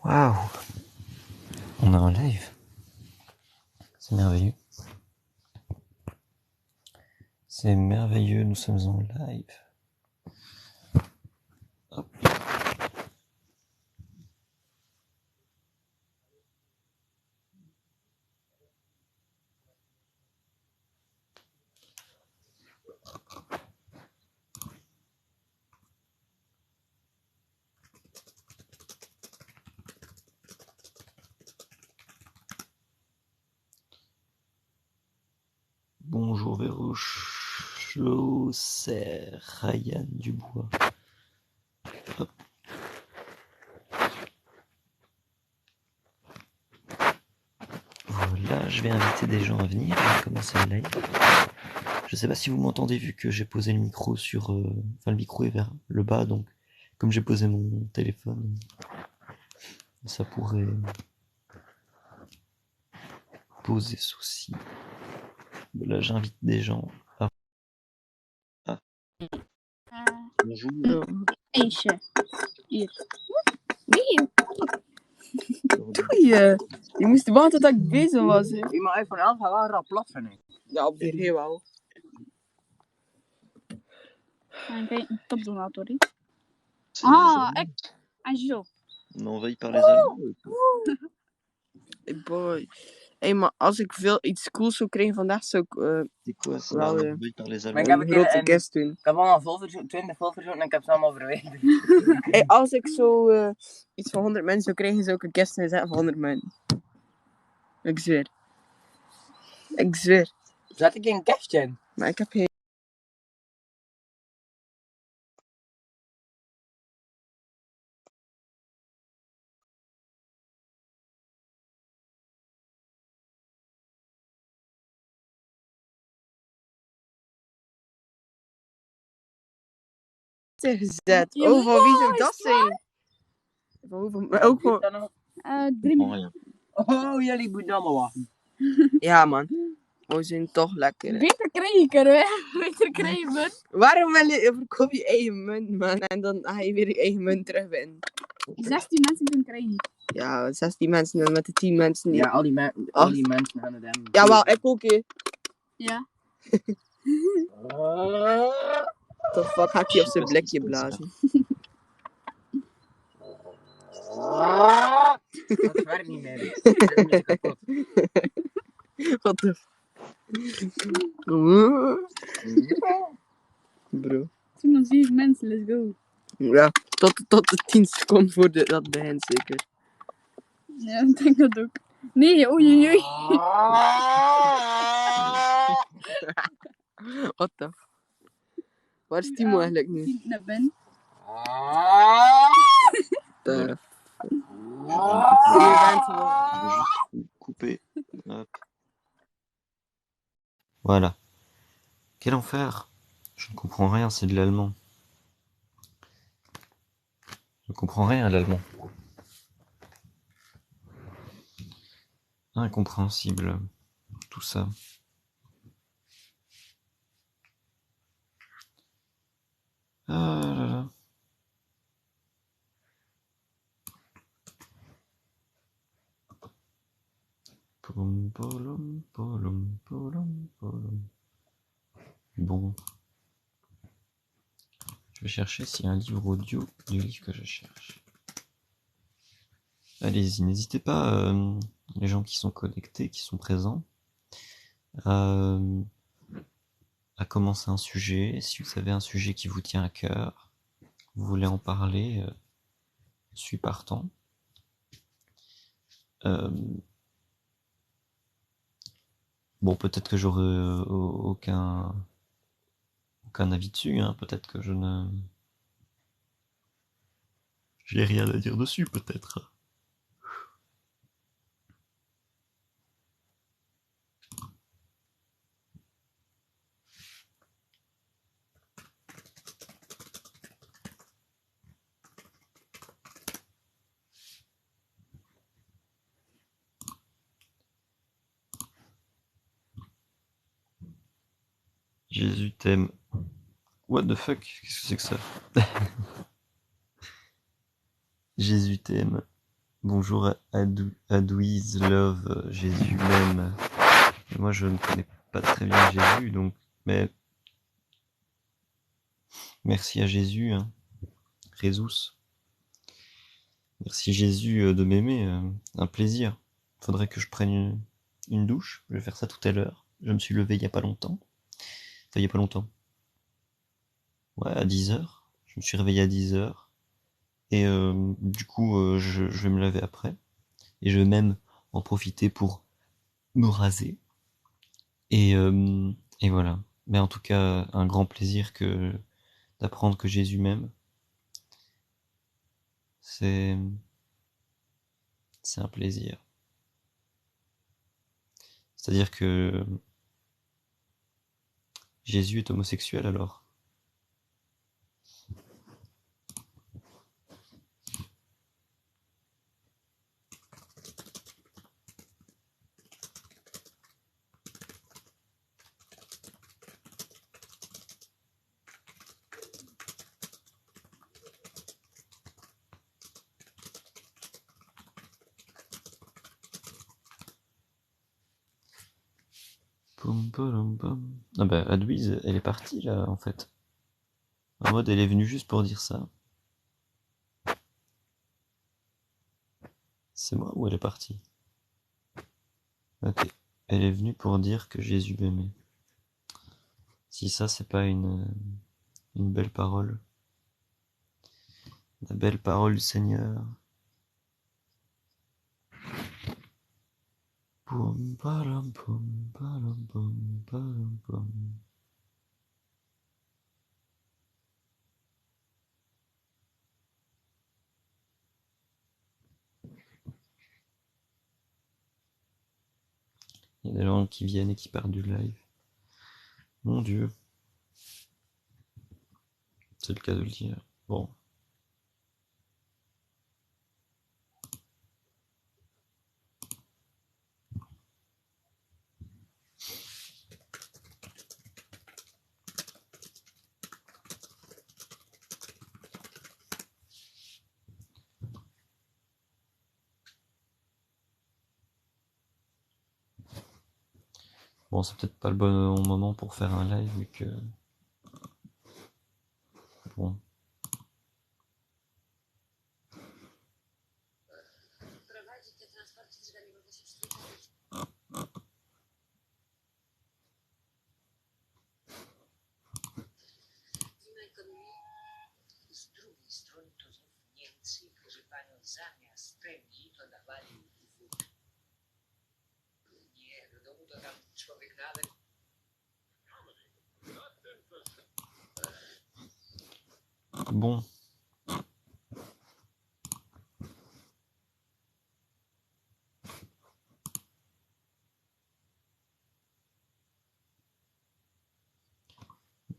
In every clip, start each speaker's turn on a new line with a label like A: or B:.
A: Waouh! On est en live. C'est merveilleux. C'est merveilleux, nous sommes en live. Hop. Bonjour Véro, c'est Ryan Dubois. Hop. Voilà, je vais inviter des gens à venir. Je vais commencer le live. Je sais pas si vous m'entendez vu que j'ai posé le micro sur... Enfin, le micro est vers le bas, donc comme j'ai posé mon téléphone, ça pourrait poser souci. Là, j'invite des gens. Bonjour.
B: Eentje. Hier. Nee. Doei. Je moest wachten tot ik bezig was. Hè.
C: Ik maar iPhone 11 gaat wel rap plat, vind ik.
B: Ja, op zich heel wel. En kijk, een topdonator. Ik. En zo.
A: Envahi par les Allemands.
B: Hey boy. Hey, maar als ik iets cools zou krijgen vandaag, zou ik
A: C'est quoi ça?
B: Wel,
A: Envahi par les
C: Maar
A: Allemands.
C: ik heb
B: een grote
C: een-
B: guest doen.
C: Ik heb allemaal 20 volverzoeken en ik heb ze allemaal verwijderd.
B: Hey, als ik zo iets van 100 mensen zou krijgen, zou ik een guest zetten van 100 mensen. Ik zweer. Ik zweer.
C: Zet ik een kastje in?
B: Maar ik heb geen... gezet. Oh, van wie zou dat zijn? Van hoeveel... Ook voor... 3
A: Rien.
C: Oh, jullie moeten allemaal wachten.
B: Ja, man. We zijn toch lekker. Hè.
D: Beter krijg ik er, hè? Beter krijg je munt.
B: Waarom verkoop je eigen munt, man? En dan ga je weer je eigen munt terugwinnen.
D: 16 mensen kunnen krijgen.
B: Ja, 16 mensen en met de 10 mensen niet.
C: Ja, al die mensen gaan het hebben.
B: Jawel, ik ook, hè.
D: Ja.
B: The fuck, ga ik je op zijn blikje blazen.
C: Dat werkt niet meer. Dat is kapot.
B: Wat de... Bro.
D: Toen dan 7 mensen, let's go.
B: Ja, tot de 10 seconden voor dat begint zeker.
D: Ja, ik denk dat ook. Nee, oei, oei.
B: Wat de... Waar is Timo eigenlijk nu?
D: Die naar binnen.
B: De...
A: Couper. Hop. Voilà. Quel enfer. Je ne comprends rien, c'est de l'allemand. Je ne comprends rien à l'allemand. Incompréhensible, tout ça. Ah là là. Polum, polum, polum, polum, polum. Bon. Je vais chercher s'il y a un livre audio du livre que je cherche. Allez-y, n'hésitez pas, les gens qui sont connectés, qui sont présents, à commencer un sujet. Si vous avez un sujet qui vous tient à cœur, vous voulez en parler, je suis partant. Bon, peut-être que j'aurai aucun avis dessus, hein. Peut-être que j'ai rien à dire dessus, peut-être. Jésus t'aime. What the fuck? Qu'est-ce que c'est que ça? Jésus t'aime. Bonjour à Adouise Love, Jésus m'aime. Moi je ne connais pas très bien Jésus, donc mais merci à Jésus, hein. Jésus. Merci Jésus de m'aimer, un plaisir. Faudrait que je prenne une douche, je vais faire ça tout à l'heure. Je me suis levé il y a pas longtemps. Enfin, il y a pas longtemps. Ouais, à 10 heures. Je me suis réveillé à 10 heures. Et du coup, je vais me laver après. Et je vais même en profiter pour me raser. Et, euh, et voilà. Mais en tout cas, un grand plaisir que d'apprendre que Jésus m'aime. C'est c'est un plaisir. C'est-à-dire que Jésus est homosexuel alors. Pom, pom, pom. Ah bah, Adouise, elle est partie là en fait. En mode, elle est venue juste pour dire ça. C'est moi ou elle est partie? Ok. Elle est venue pour dire que Jésus m'aimait. Si ça, c'est pas une belle parole. La belle parole du Seigneur. Poum, palam, poum, palam, poum, palam, poum. Il y a des gens qui viennent et qui partent du live. Mon Dieu. C'est le cas de le dire. Bon. Bon, c'est peut-être pas le bon moment pour faire un live, vu que... Bon. Bon.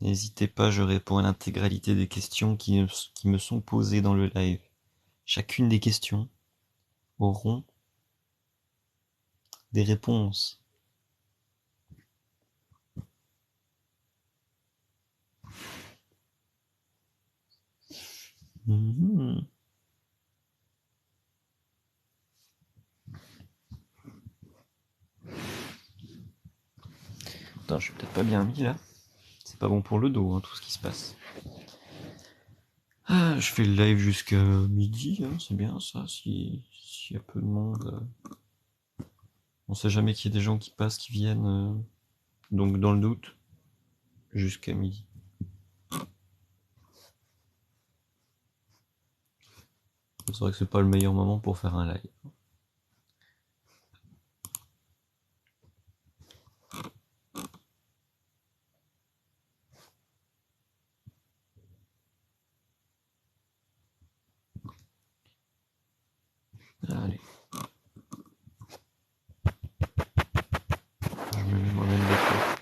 A: N'hésitez pas, je réponds à l'intégralité des questions qui me sont posées dans le live. Chacune des questions auront des réponses. Mhm. Attends, je suis peut-être pas bien mis là. C'est pas bon pour le dos, hein, tout ce qui se passe. Ah, je fais le live jusqu'à midi, hein, c'est bien ça, s'il y a peu de monde. On sait jamais qu'il y a des gens qui passent, qui viennent. Donc dans le doute, jusqu'à midi. C'est vrai que c'est pas le meilleur moment pour faire un live. Allez. Je me mets moi-même d'accord.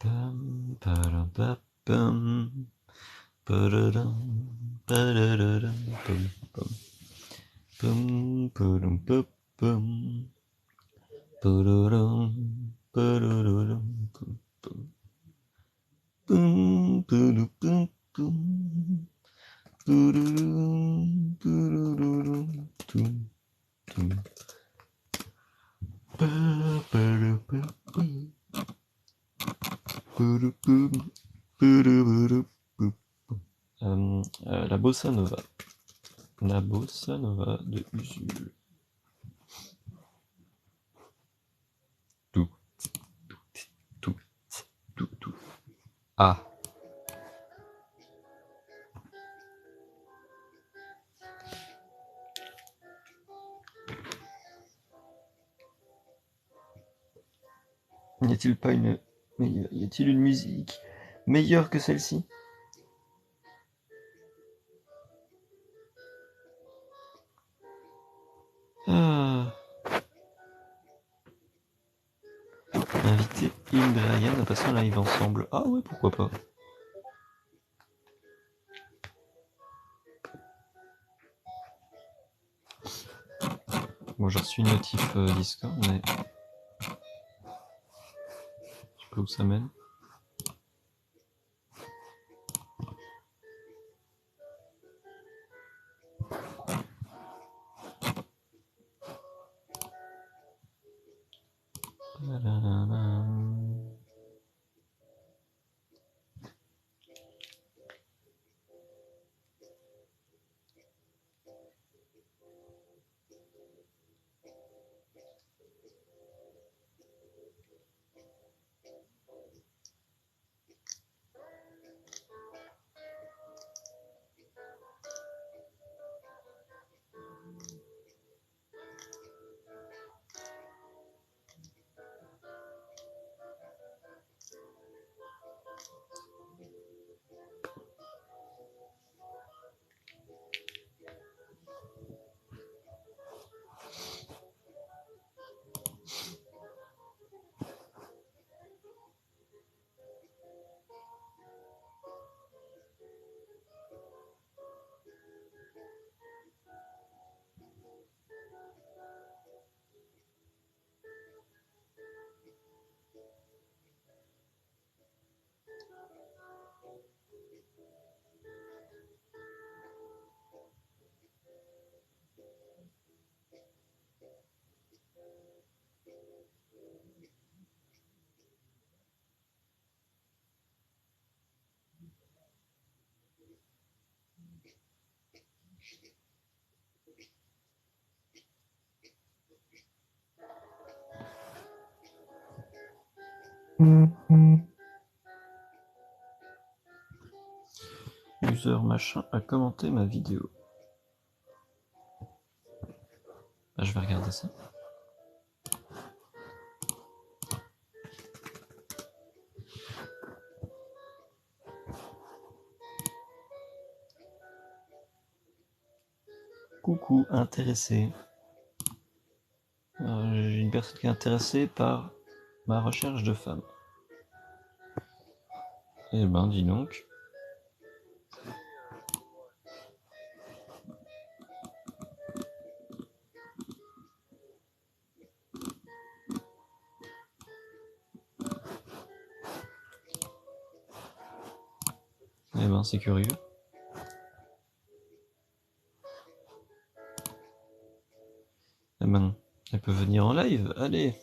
A: Pam, param, pam, pam, pararam, pararam, pam, pam, pam, param, pam, pam, pararam, pararam, pam, pam, pam, param, pam, pam, pararam, pararam, tum, tum. Pa, para, pa, pa. La bossa nova. La bossa nova de Usul. Tout, tout, tout, tout. Ah. N'y a-t-il pas une... Y a-t-il une musique meilleure que celle-ci? Ah. Inviter Hilde et Ryan à passer un live ensemble. Ah ouais, pourquoi pas. Bon, j'ai reçu une notif Discord, mais... Je sais pas où ça mène. User machin a commenté ma vidéo. Bah, je vais regarder ça. Coucou, intéressé. J'ai une personne qui est intéressée par ma recherche de femme. Eh ben, dis donc. Eh ben, c'est curieux. Eh ben, elle peut venir en live, allez.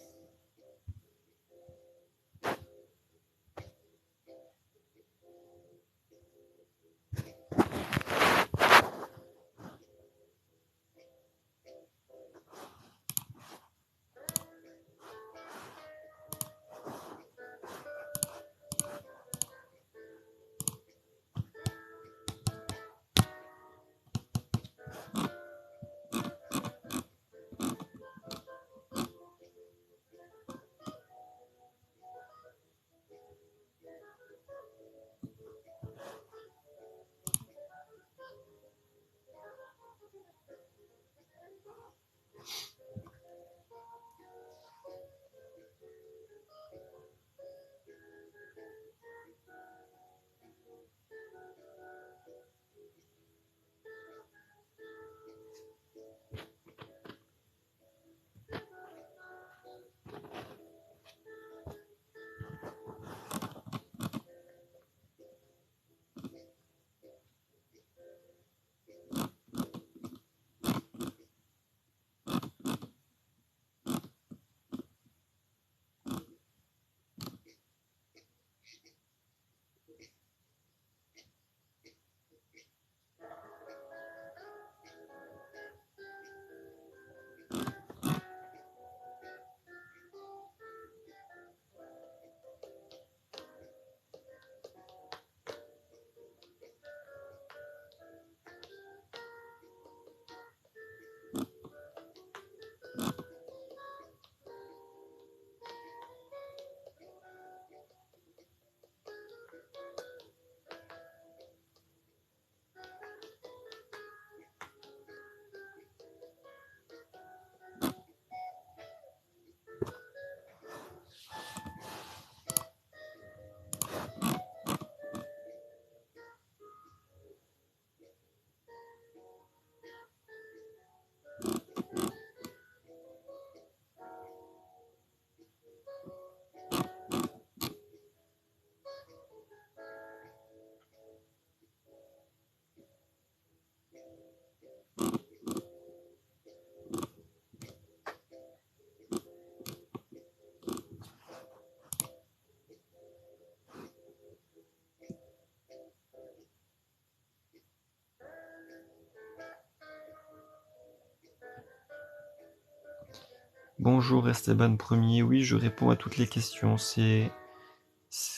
A: Bonjour Esteban Premier, oui je réponds à toutes les questions, c'est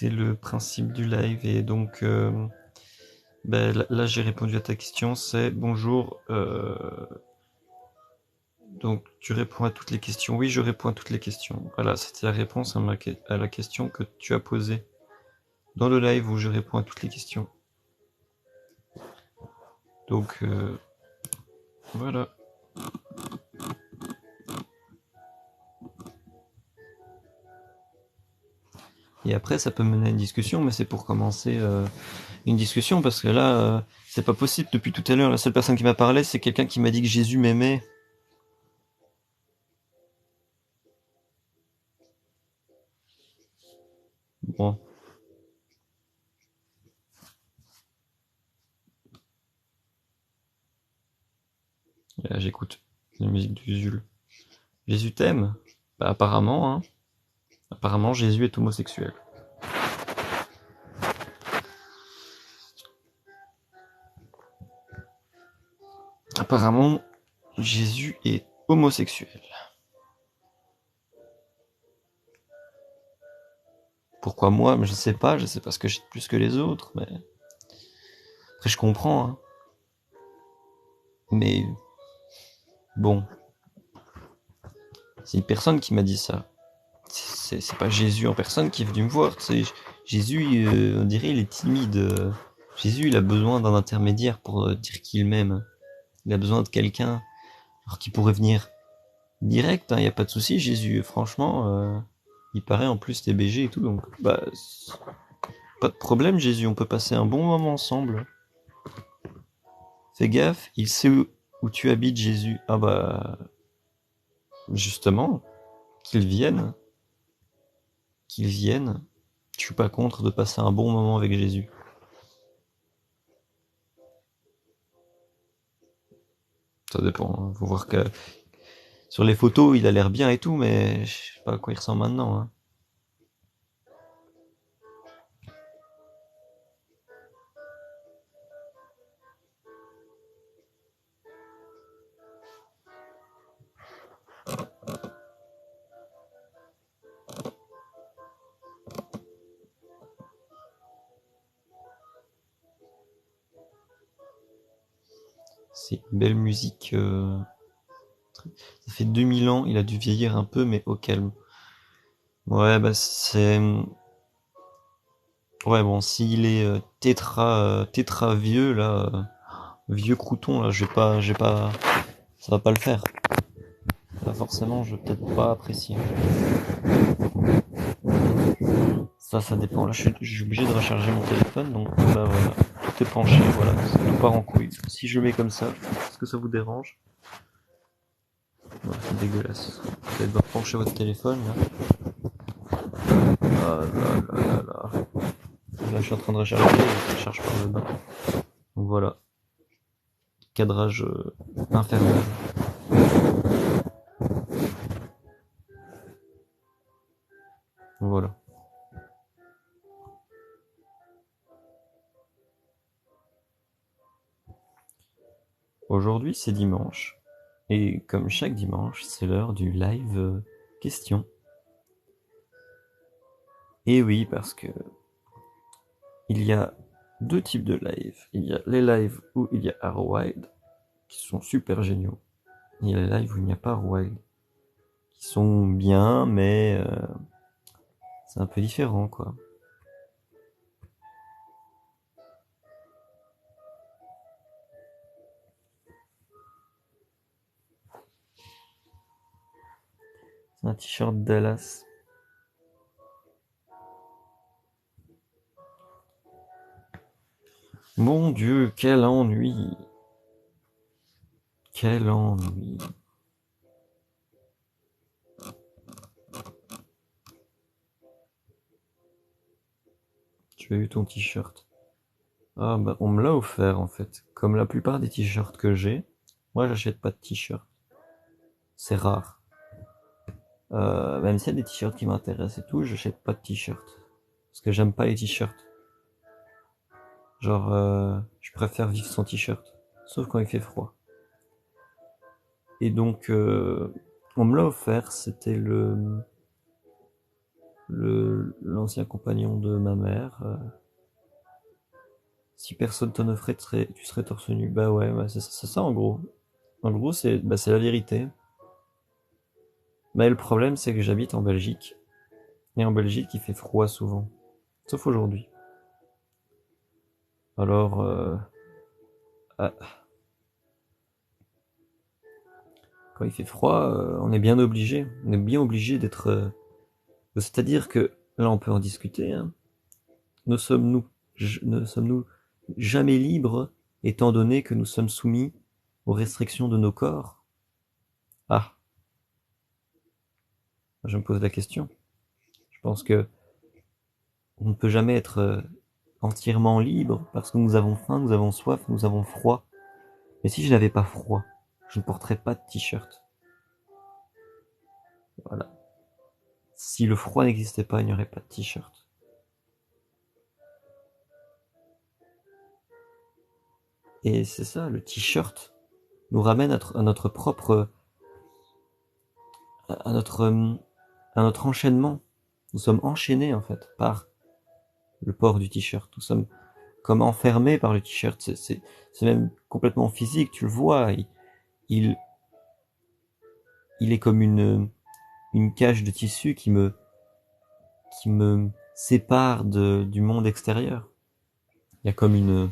A: le principe du live et donc là j'ai répondu à ta question, c'est bonjour, donc tu réponds à toutes les questions, oui je réponds à toutes les questions, voilà c'était la réponse à la question que tu as posée dans le live où je réponds à toutes les questions. Donc voilà. Et après, ça peut mener à une discussion, mais c'est pour commencer une discussion, parce que là, c'est pas possible. Depuis tout à l'heure, la seule personne qui m'a parlé, c'est quelqu'un qui m'a dit que Jésus m'aimait. Bon. Là, j'écoute la musique du Zul. Jésus t'aime? Bah apparemment, hein. Apparemment, Jésus est homosexuel. Apparemment, Jésus est homosexuel. Pourquoi moi? Je sais pas parce que j'ai plus que les autres, mais... Après, je comprends, hein. Mais... Bon. C'est une personne qui m'a dit ça. C'est pas Jésus en personne qui est venu me voir. C'est Jésus, on dirait, il est timide. Jésus, il a besoin d'un intermédiaire pour dire qu'il m'aime. Il a besoin de quelqu'un, alors qui pourrait venir direct. Hein, y a pas de souci, Jésus. Franchement, il paraît en plus TBG et tout, donc bah pas de problème, Jésus. On peut passer un bon moment ensemble. Fais gaffe, il sait où tu habites, Jésus. Ah bah justement, qu'il vienne. Qu'il vienne. Je suis pas contre de passer un bon moment avec Jésus. Ça dépend. Hein. Faut voir que sur les photos, il a l'air bien et tout, mais je sais pas à quoi il ressemble maintenant. Hein. C'est une belle musique. Ça fait 2000 ans, il a dû vieillir un peu, mais au calme. Ouais, bah c'est... Ouais, bon, s'il est tétra vieux, là, vieux crouton, là, j'ai pas, ça va pas le faire. Là, forcément, je vais peut-être pas apprécier. Ça dépend. Là, je suis obligé de recharger mon téléphone, donc là, voilà. Tout est penché, voilà. Tout part en couille. Si je mets comme ça, est-ce que ça vous dérange? Ouais, c'est dégueulasse. Vous allez devoir pencher votre téléphone, là. Ah là là là là. Là, je suis en train de recharger, et ça charge par le bas. Donc voilà. Cadrage infernal. Voilà. Aujourd'hui, c'est dimanche. Et comme chaque dimanche, c'est l'heure du live question. Et oui, parce que il y a deux types de live. Il y a les lives où il y a Arrowwild, qui sont super géniaux. Et il y a les lives où il n'y a pas Arrowwild, qui sont bien, mais c'est un peu différent, quoi. C'est un t-shirt Dallas. Mon Dieu, quel ennui! Quel ennui! Tu as eu ton t-shirt. Ah bah on me l'a offert en fait. Comme la plupart des t-shirts que j'ai, moi j'achète pas de t-shirts. C'est rare. Même s'il y a des t-shirts qui m'intéressent et tout, j'achète pas de t-shirts. Parce que j'aime pas les t-shirts. Genre, je préfère vivre sans t-shirt. Sauf quand il fait froid. Et donc, On me l'a offert, c'était l'ancien compagnon de ma mère. Si personne t'en offrait, tu serais torse nu. Bah ouais, c'est ça en gros. En gros, c'est la vérité. Mais le problème, c'est que j'habite en Belgique. Et en Belgique, il fait froid souvent. Sauf aujourd'hui. Alors, ah, quand il fait froid, on est bien obligé. On est bien obligé d'être... c'est-à-dire que, là on peut en discuter, hein. Ne sommes-nous jamais libres, étant donné que nous sommes soumis aux restrictions de nos corps? Ah, je me pose la question. Je pense que on ne peut jamais être entièrement libre parce que nous avons faim, nous avons soif, nous avons froid. Mais si je n'avais pas froid, je ne porterais pas de t-shirt. Voilà. Si le froid n'existait pas, il n'y aurait pas de t-shirt. Et c'est ça, le t-shirt nous ramène à notre propre, à notre enchaînement. Nous sommes enchaînés en fait par le port du t-shirt. Nous sommes comme enfermés par le t-shirt. C'est même complètement physique. Tu le vois. Il est comme une cage de tissu qui me sépare du monde extérieur. Il y a comme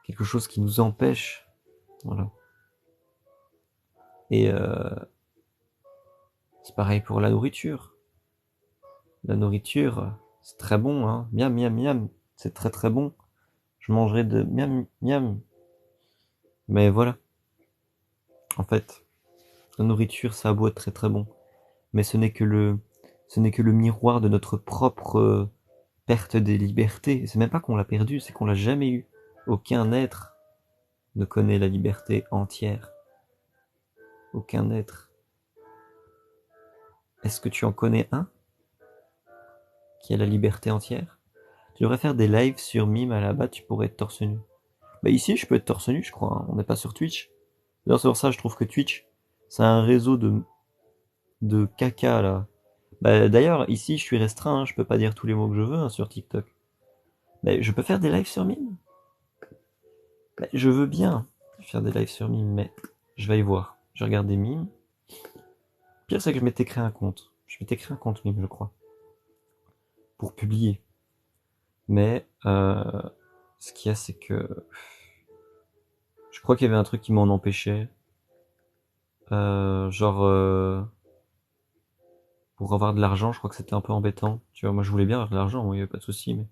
A: quelque chose qui nous empêche. Voilà. Et c'est pareil pour la nourriture. La nourriture, c'est très bon, hein. Miam, miam, miam. C'est très très bon. Je mangerai de miam, miam. Mais voilà. En fait, la nourriture, ça a beau être très très bon. Mais ce n'est que le miroir de notre propre perte des libertés. C'est même pas qu'on l'a perdu, c'est qu'on l'a jamais eu. Aucun être ne connaît la liberté entière. Aucun être. Est-ce que tu en connais un qui a la liberté entière? Tu devrais faire des lives sur Mime, à la bas, tu pourrais être torse nu. Bah ici, je peux être torse nu, je crois, hein. On n'est pas sur Twitch. D'ailleurs, c'est pour ça que je trouve que Twitch, c'est un réseau de caca, là. Bah d'ailleurs, ici, je suis restreint, hein. Je peux pas dire tous les mots que je veux, hein, sur TikTok. Bah, je peux faire des lives sur Mime? Bah, je veux bien faire des lives sur Mime, mais je vais y voir. Je vais regarder Mime. Le pire, c'est que je m'étais créé un compte. Je m'étais créé un compte Mime, je crois. Pour publier. Mais, ce qu'il y a, c'est que je crois qu'il y avait un truc qui m'en empêchait. Genre, pour avoir de l'argent, je crois que c'était un peu embêtant. Tu vois, moi je voulais bien avoir de l'argent, moi, il y avait pas de souci,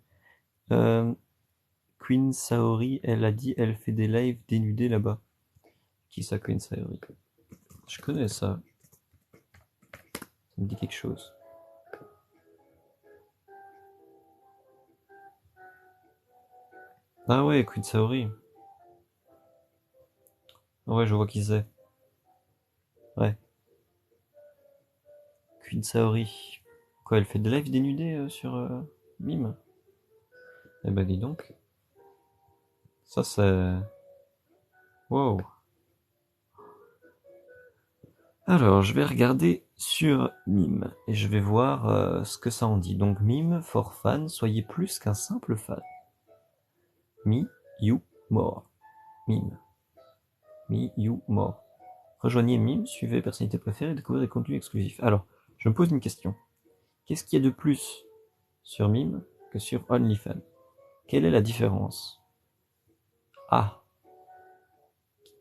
A: mais... Queen Saori, elle a dit, elle fait des lives dénudés là-bas. Qui ça, Queen Saori? Je connais ça. Ça me dit quelque chose. Ah ouais, Queen Saori. Ouais, je vois qui c'est. Ouais. Queen Saori. Quoi, elle fait des lives dénudés sur Mime? Eh ben dis donc. Ça c'est... Wow. Alors, je vais regarder sur Mime et je vais voir ce que ça en dit. Donc Mime, for fan, soyez plus qu'un simple fan. Me, you, more. Mime. Me, you, more. Rejoignez Mime, suivez personnalité préférée et découvrez des contenus exclusifs. Alors, je me pose une question. Qu'est-ce qu'il y a de plus sur Mime que sur OnlyFans? Quelle est la différence? Ah.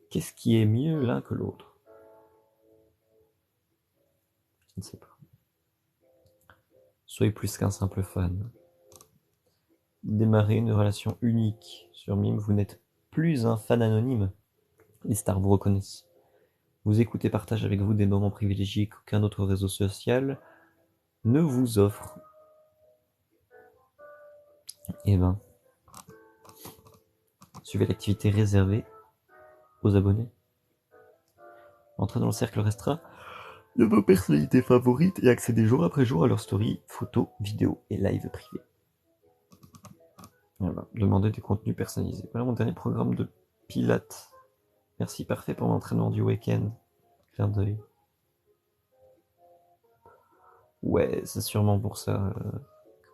A: Qu'est-ce qui est mieux l'un que l'autre? Je ne sais pas. Soyez plus qu'un simple fan. Démarrez une relation unique sur Mime, vous n'êtes plus un fan anonyme. Les stars vous reconnaissent. Vous écoutez, partagez avec vous des moments privilégiés qu'aucun autre réseau social ne vous offre. Eh ben, suivez l'activité réservée aux abonnés. Entrez dans le cercle restreint de vos personnalités favorites et accédez jour après jour à leurs stories, photos, vidéos et live privés. Voilà, demandez des contenus personnalisés. Voilà mon dernier programme de Pilates. Merci, parfait pour l'entraînement du week-end. Clin d'œil. Ouais, c'est sûrement pour ça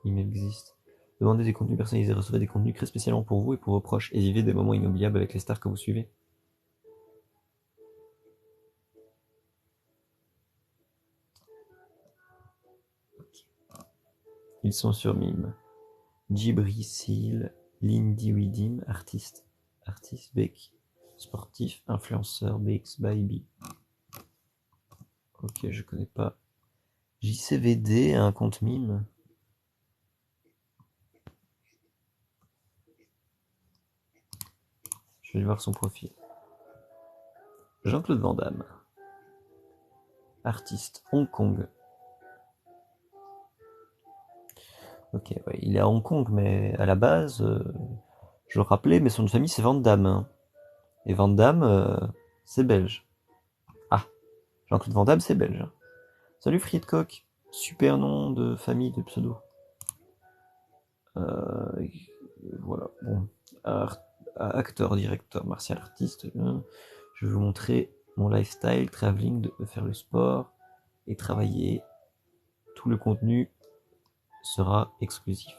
A: qu'il existe. Demandez des contenus personnalisés, recevez des contenus créés spécialement pour vous et pour vos proches, et vivez des moments inoubliables avec les stars que vous suivez. Ils sont sur Mime. Djibri Seal, Lindy Widim, artiste. Artiste, Beck. Sportif, influenceur, BX Baby. Ok, je connais pas. JCVD, un compte Mime. Je vais voir son profil. Jean-Claude Van Damme. Artiste, Hong Kong. Ok, ouais, il est à Hong Kong, mais à la base, je le rappelais, mais son nom de famille c'est Van Damme. Hein. Et Van Damme, c'est belge. Ah, Jean-Claude Van Damme, c'est belge. Salut Friedcock, super nom de famille de pseudo. Voilà, bon. Acteur, directeur, martial artiste. Je vais vous montrer mon lifestyle, travelling, de faire le sport et travailler. Tout le contenu sera exclusif.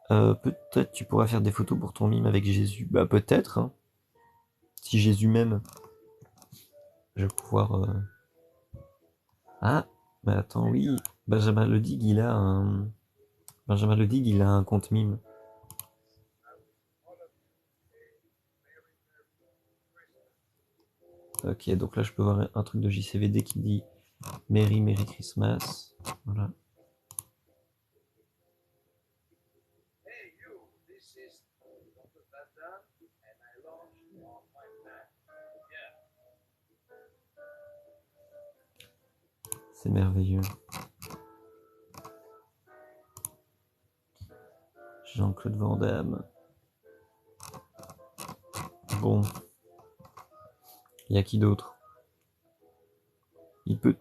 A: Peut-être tu pourras faire des photos pour ton mime avec Jésus. Bah peut-être. Hein. Si Jésus m'aime, je vais pouvoir... Ah, mais attends, oui. Benjamin Ledig, il a un... Benjamin Ledig, il a un compte mime. Ok, donc là je peux voir un truc de JCVD qui dit Merry Merry Christmas. Voilà. C'est merveilleux. Jean-Claude Van Damme. Bon. Il y a qui d'autre? Il peut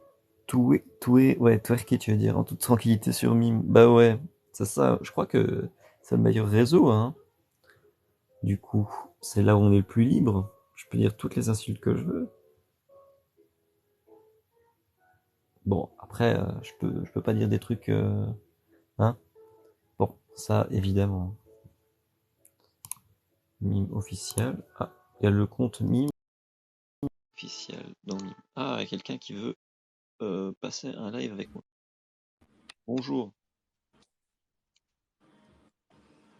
A: ouais, twerker, tu veux dire, en toute tranquillité sur Mime. Bah ouais, c'est ça. Je crois que c'est le meilleur réseau, hein. Du coup, c'est là où on est le plus libre. Je peux dire toutes les insultes que je veux. Bon, après, je peux pas dire des trucs, hein. Bon, ça, évidemment. Mime officiel. Ah, il y a le compte Mime officiel dans Mime. Ah, il y a quelqu'un qui veut passer un live avec moi. Bonjour.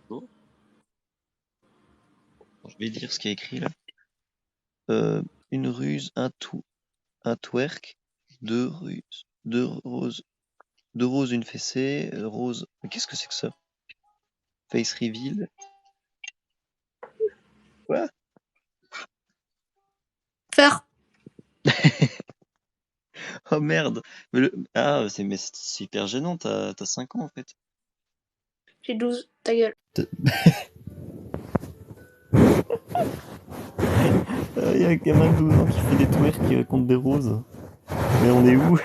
A: Bonjour. Je vais lire ce qui est écrit là. Une ruse, un twerk, deux ruses, deux roses, une fessée, rose. Mais qu'est-ce que c'est que ça? Face reveal. Quoi?
E: Faire.
A: Oh merde. Ah, mais c'est hyper gênant, t'as 5 ans en fait.
E: J'ai 12, ta gueule.
A: Il y a un gamin de 12 ans qui fait des twerks qui raconte des roses. Mais on est où?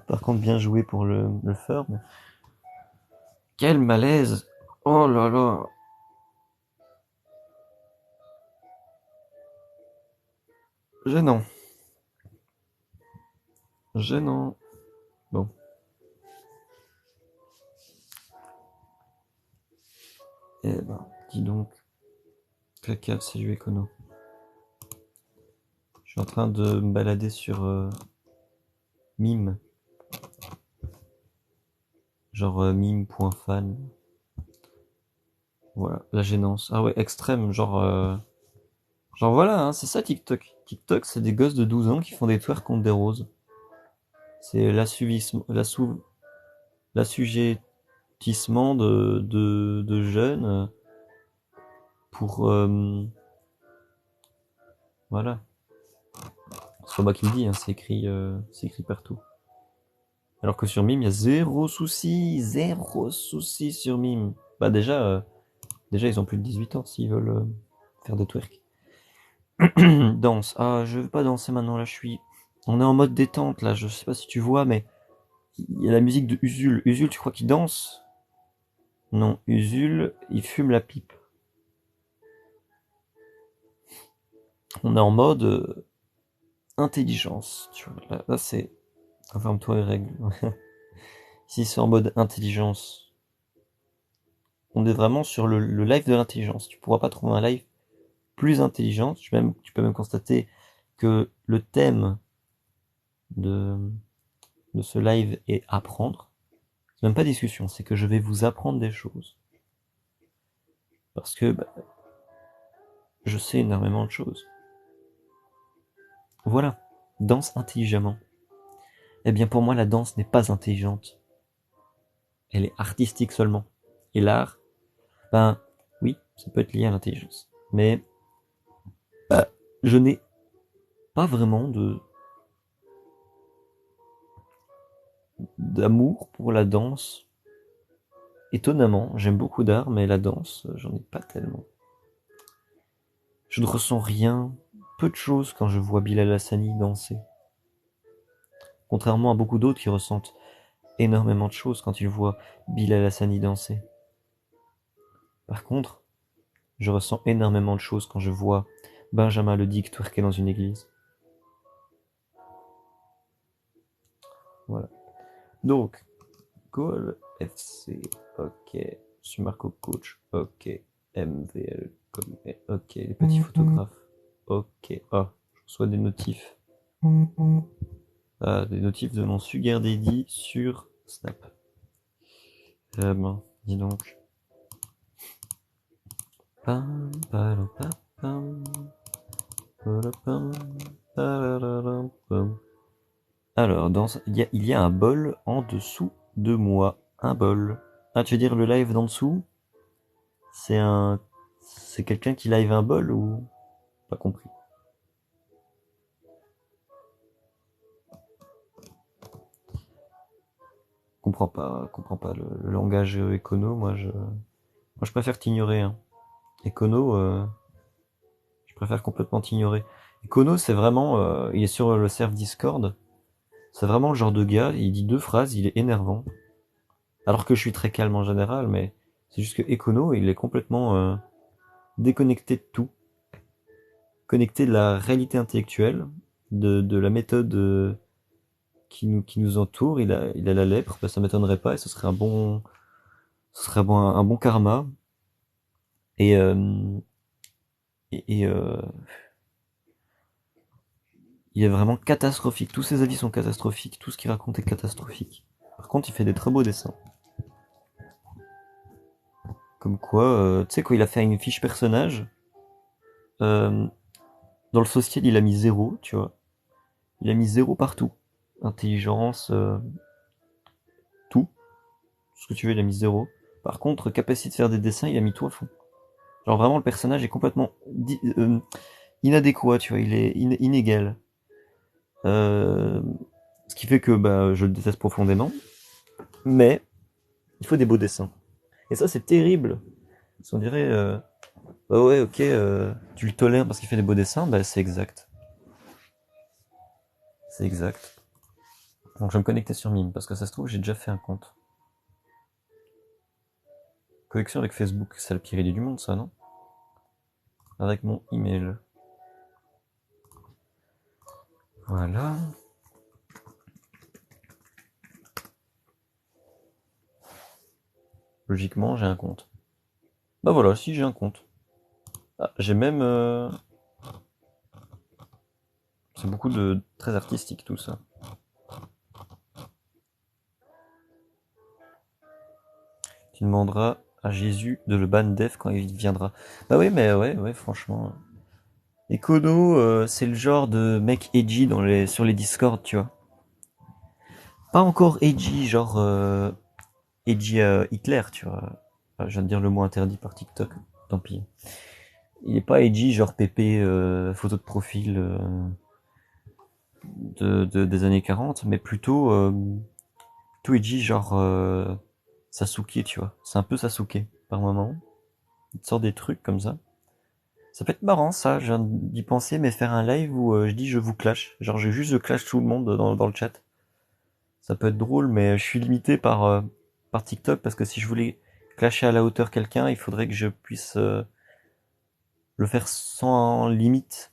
A: Par contre, bien joué pour le faire. Mais... Quel malaise! Oh là là! Gênant. Gênant. Bon. Eh ben, dis donc. Caca, c'est du écono. Je suis en train de me balader sur Mime. Genre mime.fan. Voilà, la gênance. Ah ouais, extrême, genre... Genre voilà, hein, c'est ça TikTok. TikTok, c'est des gosses de 12 ans qui font des twerks contre des roses. C'est l'assujettissement de jeunes pour... voilà. C'est pas moi qui le dis, hein, c'est écrit partout. Alors que sur Mime, il y a zéro souci sur Mime. Bah déjà, ils ont plus de 18 ans s'ils veulent faire des twerks. Danse. Ah, je veux pas danser maintenant, là, on est en mode détente, là, je sais pas si tu vois, mais il y a la musique de Usul. Usul, tu crois qu'il danse? Non, Usul, il fume la pipe. On est en mode intelligence. Tu vois, là c'est... Informe-toi les règles. Si c'est en mode intelligence, on est vraiment sur le live de l'intelligence. Tu pourras pas trouver un live plus intelligent. Tu peux même constater que le thème de ce live est apprendre. C'est même pas discussion, c'est que je vais vous apprendre des choses. Parce que je sais énormément de choses. Voilà, danse intelligemment. Eh bien pour moi la danse n'est pas intelligente. Elle est artistique seulement. Et l'art, oui, ça peut être lié à l'intelligence. Mais je n'ai pas vraiment d'amour pour la danse. Étonnamment, j'aime beaucoup d'art, mais la danse, j'en ai pas tellement. Je ne ressens rien, peu de choses quand je vois Bilal Hassani danser. Contrairement à beaucoup d'autres qui ressentent énormément de choses quand ils voient Bilal Hassani danser. Par contre, je ressens énormément de choses quand je vois Benjamin Ledic twerker dans une église. Voilà. Donc, Goal FC, ok. Je suis Marco Coach, ok. MVL, ok. Les petits photographes, ok. Ah, je reçois des notifs. Des notifs de mon Sugar Daddy sur Snap. Dis donc. Alors, il y a un bol en dessous de moi. Un bol. Ah, tu veux dire le live d'en dessous? C'est quelqu'un qui live un bol ou? Pas compris. Comprends pas le langage écono. Moi, je préfère t'ignorer, hein. Écono, je préfère complètement t'ignorer. Écono, c'est vraiment, il est sur le serve Discord. C'est vraiment le genre de gars, il dit 2 phrases, il est énervant. Alors que je suis très calme en général, mais c'est juste que Econo, il est complètement déconnecté de tout. Connecté de la réalité intellectuelle, de la méthode qui nous entoure. Il a la lèpre, ça m'étonnerait pas, et ce serait un bon karma. Et il est vraiment catastrophique. Tous ses avis sont catastrophiques. Tout ce qu'il raconte est catastrophique. Par contre, il fait des très beaux dessins. Comme quoi, tu sais, quand il a fait une fiche personnage, dans le social, il a mis 0, tu vois. Il a mis 0 partout. Intelligence, tout. Ce que tu veux, il a mis 0. Par contre, capacité de faire des dessins, il a mis tout à fond. Genre vraiment, le personnage est complètement inadéquat, tu vois. Il est inégal. Ce qui fait que je le déteste profondément. Mais il faut des beaux dessins. Et ça, c'est terrible. On dirait, ouais, ok, tu le tolères parce qu'il fait des beaux dessins, c'est exact. C'est exact. Donc je vais me connecter sur Mime, parce que ça se trouve, j'ai déjà fait un compte. Connexion avec Facebook, c'est le pire idée du monde, ça, non? Avec mon email. Voilà. Logiquement, j'ai un compte. Bah voilà, si j'ai un compte. Ah, j'ai même... C'est beaucoup de... très artistique, tout ça. Tu demanderas à Jésus de le ban def quand il viendra. Bah oui, mais ouais, franchement. Econo, c'est le genre de mec edgy sur les Discord, tu vois. Pas encore edgy, genre edgy Hitler, tu vois. Enfin, je viens de dire le mot interdit par TikTok, tant pis. Il est pas edgy, genre pépé, photo de profil des années 40, mais plutôt edgy, genre Sasuke, tu vois. C'est un peu Sasuke, par moment. Il te sort des trucs comme ça. Ça peut être marrant, ça, je viens d'y penser, mais faire un live où je dis je vous clash. Genre, je clash tout le monde dans le chat. Ça peut être drôle, mais je suis limité par TikTok, parce que si je voulais clasher à la hauteur quelqu'un, il faudrait que je puisse le faire sans limite.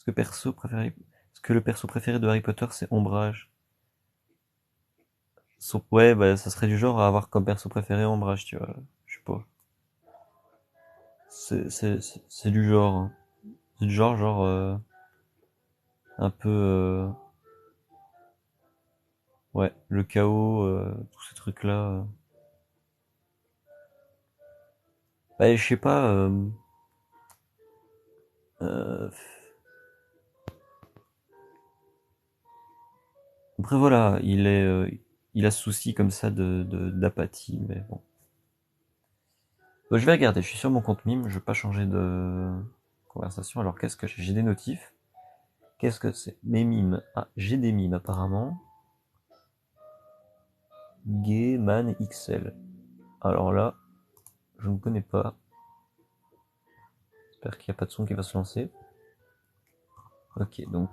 A: Est-ce que le perso préféré de Harry Potter c'est Ombrage? Ouais, bah ça serait du genre à avoir comme perso préféré Ombrage, tu vois. Je sais pas. C'est du genre. Hein. C'est du genre un peu ouais, le chaos, tous ces trucs là. Bah je sais pas. Euh, Après voilà, il a ce souci comme ça d'apathie, mais bon. Bon, je vais regarder, je suis sur mon compte mime, je vais pas changer de conversation. Alors qu'est-ce que j'ai des notifs? Qu'est-ce que c'est? Mes mimes. Ah, j'ai des mimes apparemment. Gayman XL. Alors là, je ne connais pas. J'espère qu'il n'y a pas de son qui va se lancer. Ok, donc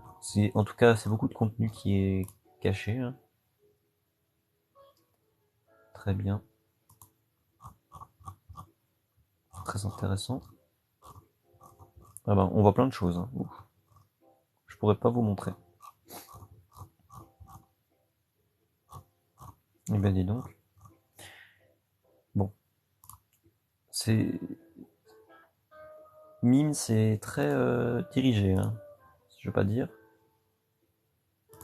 A: en tout cas c'est beaucoup de contenu qui est caché. Hein. Très bien. Très intéressant. Ah ben, on voit plein de choses. Hein. Ouf. Je pourrais pas vous montrer. Eh ben dis donc. Bon. C'est... Mime, c'est très dirigé, hein, si je veux pas dire.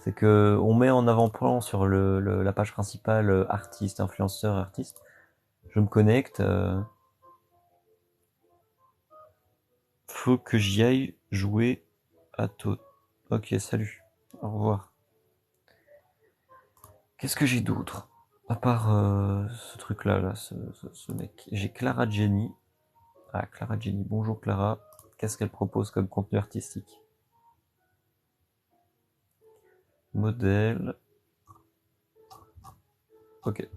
A: C'est que on met en avant-plan sur la page principale artiste, influenceur, artiste. Je me connecte. Faut que j'y aille jouer à Tot. Ok, salut. Au revoir. Qu'est-ce que j'ai d'autre? À part ce truc-là, là, ce mec. J'ai Clara Jenny. Ah, Clara Jenny. Bonjour Clara. Qu'est-ce qu'elle propose comme contenu artistique? Modèle. Ok.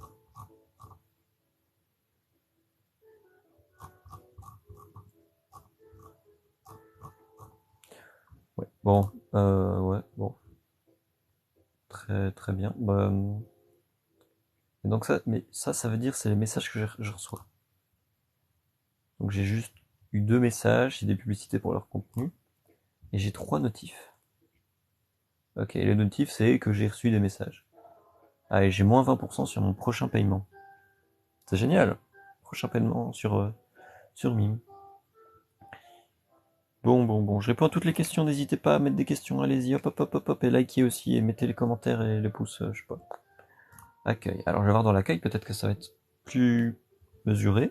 A: Ouais. Bon. Ouais. Bon. Très très bien. Bah, et donc ça veut dire c'est les messages que je reçois. Donc j'ai juste eu 2 messages, c'est des publicités pour leur contenu, et j'ai 3 notifs. Ok, les notifs c'est que j'ai reçu des messages. Ah, et j'ai moins 20% sur mon prochain paiement. C'est génial. Prochain paiement sur Mime. Bon, je réponds à toutes les questions, n'hésitez pas à mettre des questions, allez-y, hop, et likez aussi, et mettez les commentaires et les pouces, je sais pas. Accueil. Alors je vais voir dans l'accueil, peut-être que ça va être plus mesuré.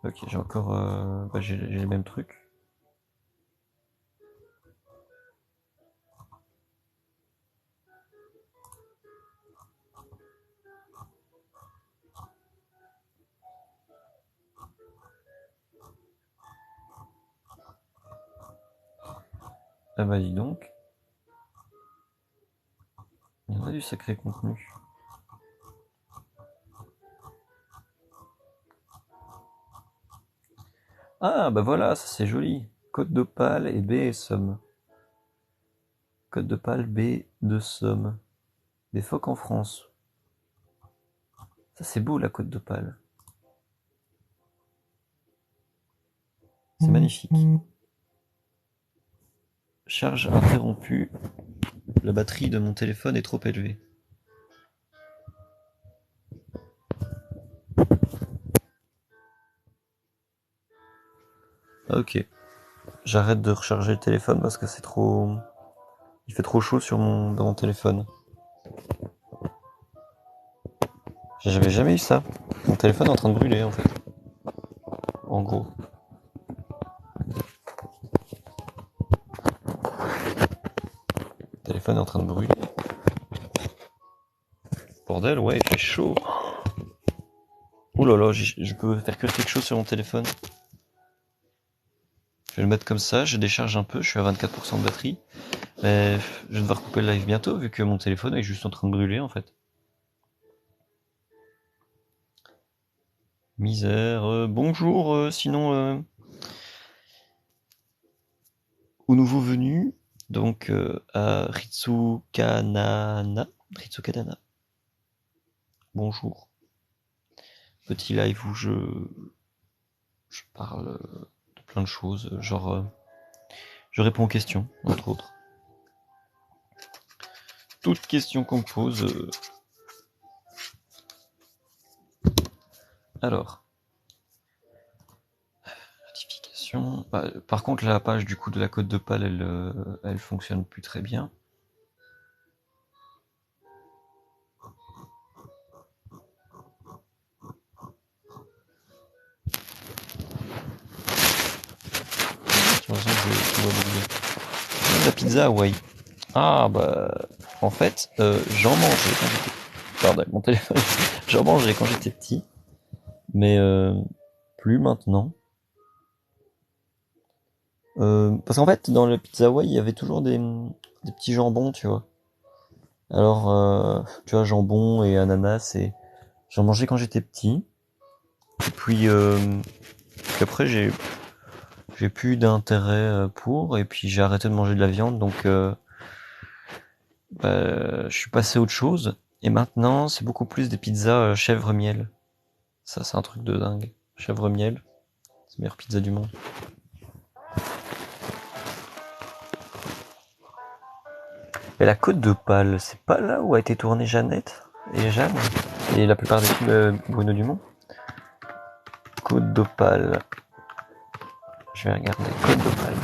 A: Ok, j'ai encore... bah, j'ai les mêmes trucs. Ah bah dis donc. Il y en a du sacré contenu. Ah bah voilà, ça c'est joli. Côte d'Opale et baie et Somme. Côte d'Opale, baie de Somme. Des phoques en France. Ça c'est beau la Côte d'Opale. C'est magnifique. Charge interrompue. La batterie de mon téléphone est trop élevée. Ok. J'arrête de recharger le téléphone parce que c'est trop... Il fait trop chaud dans mon téléphone. J'avais jamais eu ça. Mon téléphone est en train de brûler en fait. En gros. Le téléphone est en train de brûler. Bordel, ouais, il fait chaud. Ouh là là, je peux faire cuire quelque chose sur mon téléphone. Je vais le mettre comme ça, je décharge un peu, je suis à 24% de batterie. Mais je vais devoir couper le live bientôt vu que mon téléphone est juste en train de brûler en fait. Misère. Bonjour, sinon au nouveau venu, donc à Ritsukanana. Ritsukanana. Bonjour. Petit live où je parle de plein de choses, genre Je réponds aux questions, entre autres. Toute question qu'on me pose. Alors. Notification. Bah, par contre, la page du coup de la Côte d'Opale, elle fonctionne plus très bien. La pizza Hawaï. Ah bah en fait j'en mangeais quand j'étais. Pardon, mon téléphone. J'en mangeais quand j'étais petit, mais plus maintenant. Parce qu'en fait dans le pizza Hawaï il y avait toujours des petits jambons, tu vois. Alors tu vois, jambon et ananas, et j'en mangeais quand j'étais petit. Et puis après j'ai plus d'intérêt pour, et puis j'ai arrêté de manger de la viande, donc je suis passé à autre chose, et maintenant c'est beaucoup plus des pizzas chèvre-miel. Ça c'est un truc de dingue. Chèvre-miel, c'est la meilleure pizza du monde. Mais la Côte d'Opale, c'est pas là où a été tournée Jeannette et Jeanne et la plupart des films Bruno Dumont? Côte d'Opale. Je vais regarder. Côte d'Opale.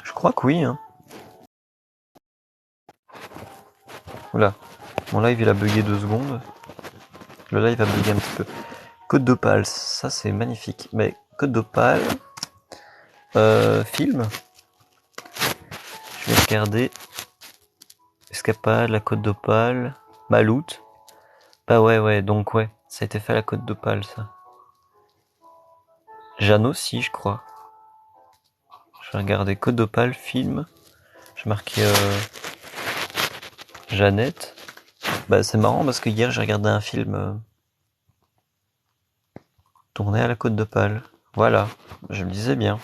A: Je crois que oui, hein. Oula, mon live il a bugué 2 secondes. Le live a bugué un petit peu. Côte d'Opale, ça c'est magnifique. Mais Côte d'Opale, film. Je vais regarder. Escapade, la Côte d'Opale, Maloute. Bah ouais, donc ouais, ça a été fait à la Côte d'Opale, ça. Jeanne aussi, je crois. Je vais regarder Côte d'Opale, film. J'ai marqué Jeannette. Bah c'est marrant parce que hier j'ai regardé un film tourné à la Côte d'Opale. Voilà, je me disais bien.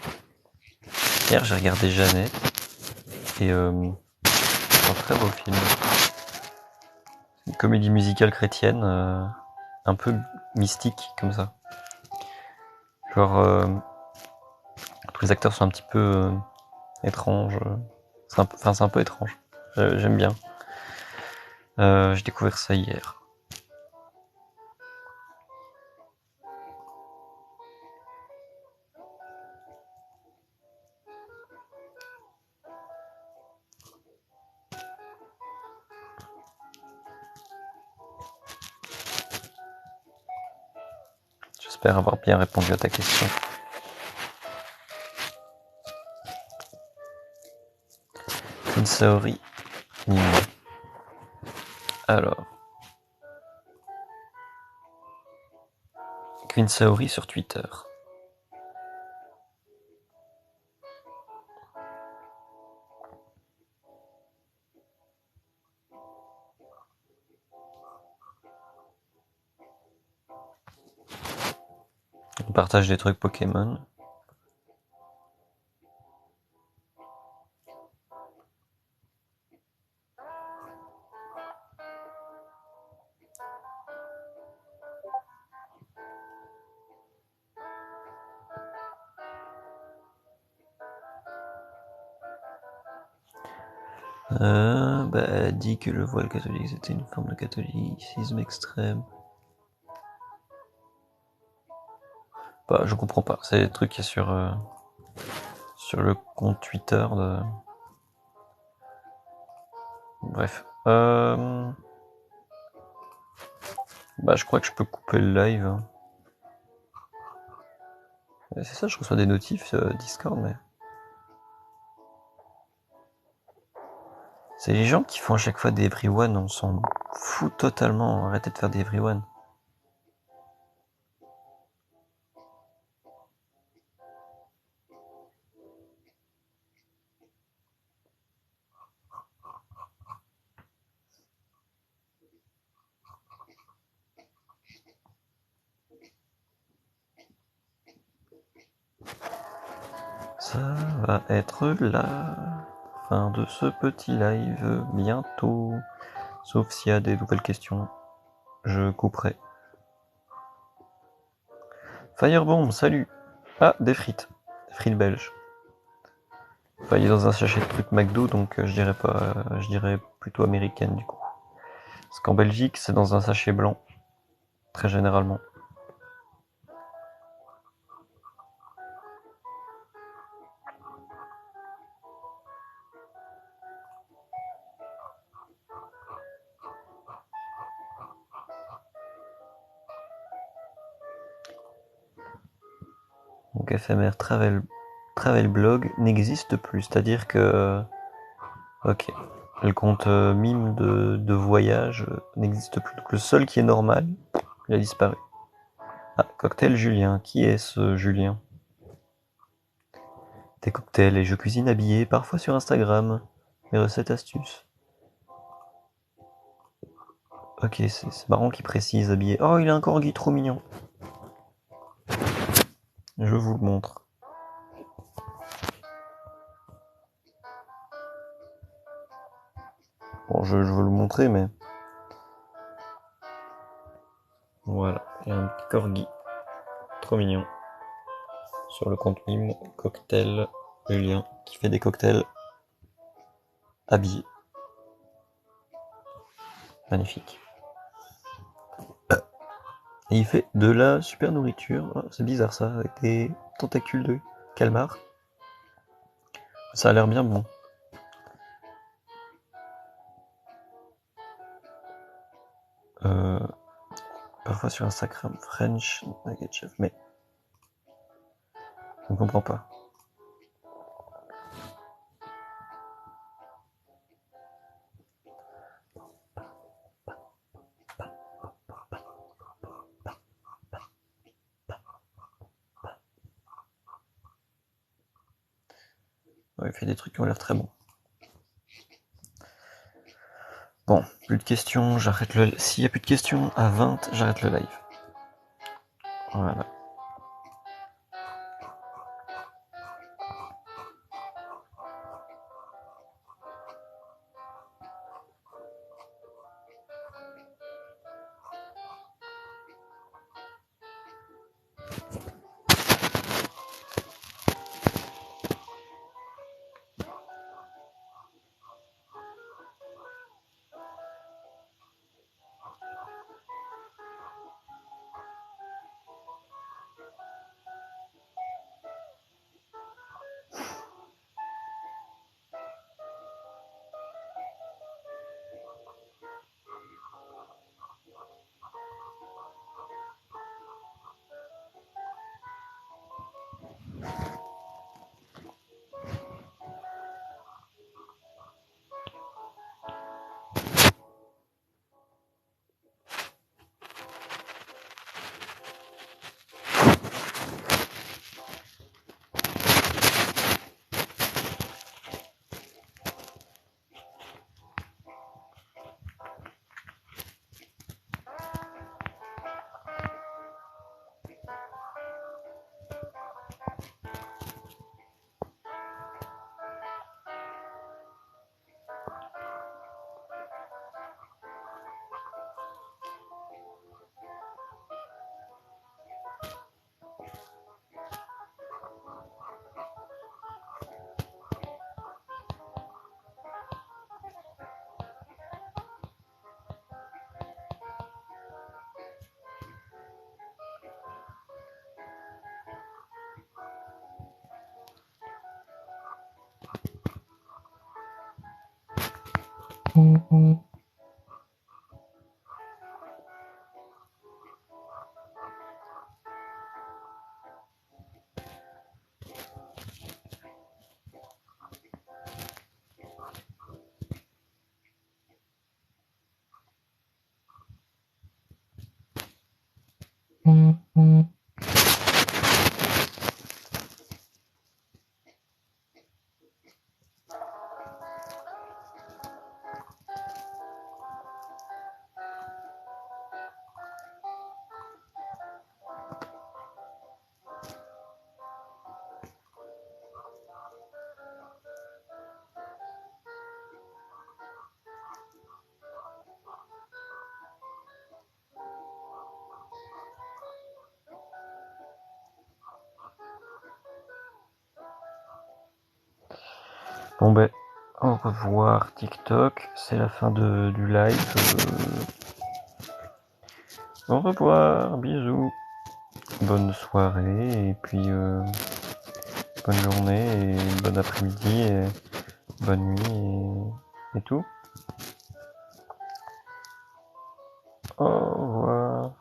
A: Hier j'ai regardé Jeannette et c'est un très beau film. Une comédie musicale chrétienne, un peu mystique comme ça. Genre tous les acteurs sont un petit peu étranges. C'est un peu étrange. J'aime bien. J'ai découvert ça hier. J'espère avoir bien répondu à ta question. Une Saori, Nîmes. Alors. Queen Saori sur Twitter. On partage des trucs Pokémon. Elle dit que le voile catholique c'était une forme de catholicisme extrême. Bah, je comprends pas. C'est des trucs qui est sur le compte Twitter de. Bref. Bah, je crois que je peux couper le live. C'est ça, je reçois des notifs Discord, mais. C'est les gens qui font à chaque fois des everyone, on s'en fout totalement. Arrêtez de faire des everyone. Ça va être la fin de ce petit live bientôt. Sauf s'il y a des nouvelles questions, je couperai. Firebomb, salut. Ah, des frites. Des frites belges. Enfin, il est dans un sachet de trucs McDo, donc je dirais pas, je dirais plutôt américaine du coup. Parce qu'en Belgique, c'est dans un sachet blanc, très généralement. Donc FMR Travel Blog n'existe plus, c'est-à-dire que... Ok. Le compte mime de voyage n'existe plus. Donc le seul qui est normal, il a disparu. Ah, Cocktail Julien. Qui est ce Julien? Des cocktails et je cuisine habillé, parfois sur Instagram. Mes recettes astuces. Ok, c'est marrant qu'il précise habillé. Oh, il a un corgi trop mignon. Je vous le montre. Bon, je veux le montrer, mais... Voilà, il y a un petit corgi. Trop mignon. Sur le compte mime, Cocktail Julien, qui fait des cocktails habillés. Magnifique. Et il fait de la super nourriture. Oh, c'est bizarre ça, avec des tentacules de calmar. Ça a l'air bien bon. Parfois sur Instagram, French Nugget Chef, mais je ne comprends pas. Ouais, il fait des trucs qui ont l'air très bons. Bon, plus de questions, j'arrête le... S'il n'y a plus de questions, à 20, j'arrête le live. Voilà. Bon ben, au revoir TikTok, c'est la fin du live. Au revoir, bisous. Bonne soirée, et puis bonne journée, et bon après-midi, et bonne nuit, et tout. Au revoir.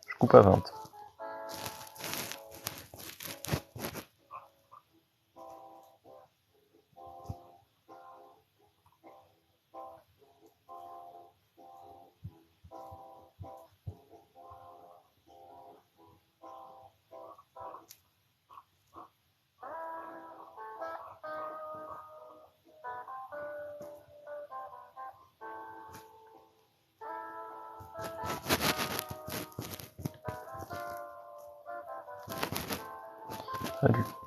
A: Je coupe à 20. Salut.